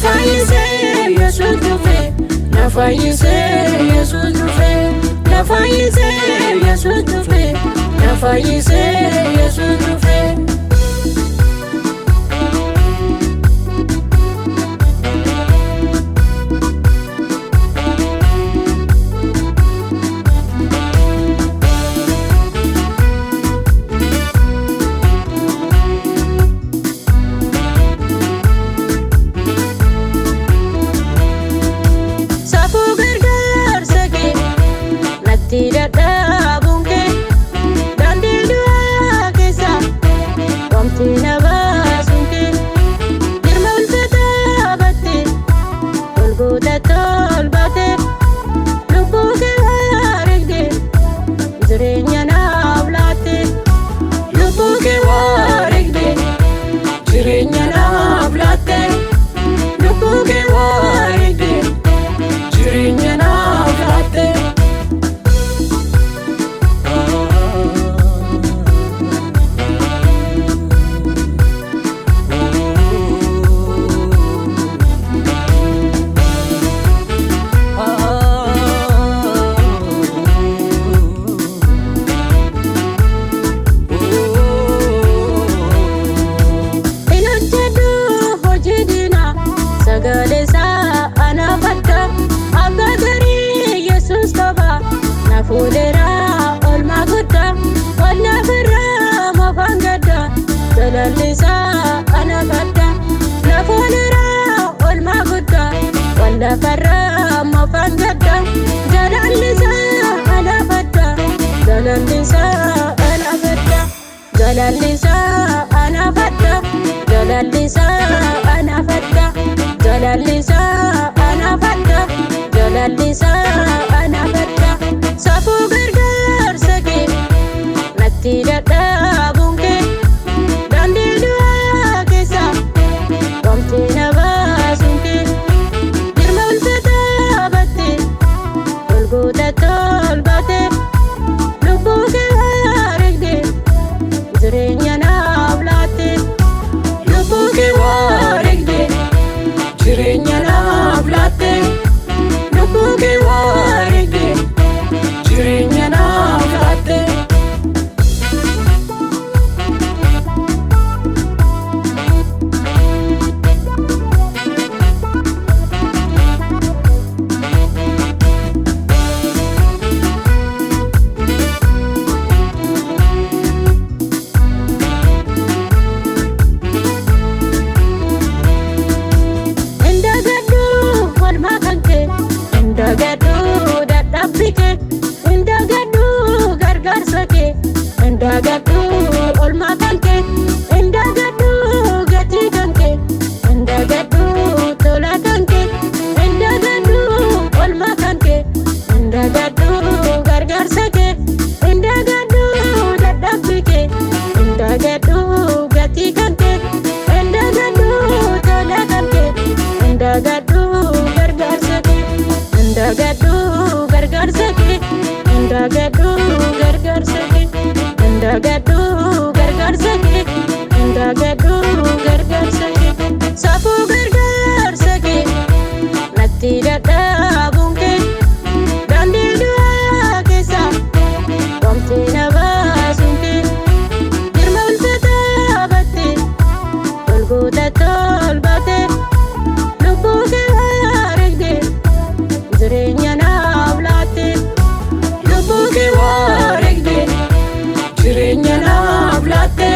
Nafaise Yesus dufe, nafaise Yesus dufe, nafaise Yesus dufe, nafaise Yesus dufe. Fulera olma gudda walla firra mafangada jalalisa ana badda na fulera olma gudda walla firra mafangada jalalisa ana badda jalalisa ana badda jalalisa ana badda jalalisa ana badda jalalisa ana badda jalalisa ana badda. Safu gargar sake natti dadhabun kee dandii du'aa keessa wamti na baasuun kee girma ulfaataa battee golgoota tolbaatee lubbuu kee wareegdee jireenya naaf laattee lubbuu kee wareegdee jireenya naaf laattee lubbuu kee wareegdee. Jirenya naaf laatte. Indagadhu walmaa kan kee, indagadhu dadhabbii kee. Indagadhu olma kanke, indagadhu gati kanke, indagadhu tola kanke, indagadhu olma kanke, indagadhu gargaarsa ke, indagadhu dadhabbii ke, indagadhu gati kanke, indagadhu tola kanke, indagadhu gargaarsa ke, indagadhu gargaarsa ke, indagadhu gargaarsa ke. Indagadhu gargaarsa kee, indagadhu gargaarsa kee. Safu gargaarsa kee natti dadhabun kee dandii du'aa keessa wamti na baasuun kee girma ulfaataa battee golgoota tolbaatee lubbuu kee wareegdee jireenya naaf laattee lubbuu kee wareegdee. Jirenya naaf laatte.